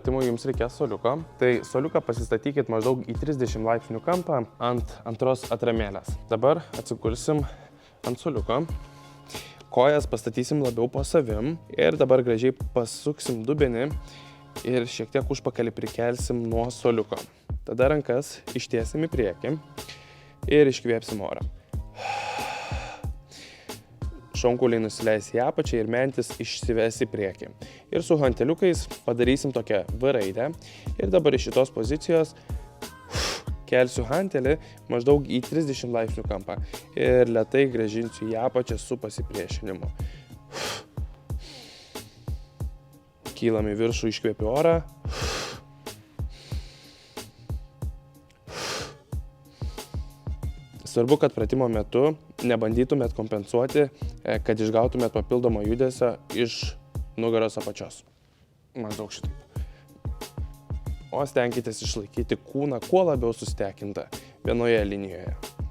pratimui jums reikės suoliuko. Tai suoliuką pasistatykit maždaug į 30 laipsnių kampą ant antros atramėlės. Dabar atsigulsim ant suoliuko. Kojas pastatysim labiau po savim ir dabar gražiai pasuksim dubenį ir šiek tiek užpakalį prikelsim nuo suoliuko. Tada rankas ištiesim į priekį ir iškvėpsim orą. Šonkauliai nusileis į apačią ir mentis išsives į priekį. Ir su hanteliukais padarysim tokią V raidę. Ir dabar iš šitos pozicijos kelsiu hantelį maždaug į 30 laipsnių kampą. Ir lėtai grąžinsiu į apačią su pasipriešinimu. Kylam į viršų, iškvėpiu orą. Svarbu, kad pratimo metu nebandytumėt kompensuoti, kad išgautumėt papildomą judesio iš nugaros apačios. Maždaug šitaip. O stenkitės išlaikyti kūną kuo labiau sustekintą vienoje linijoje.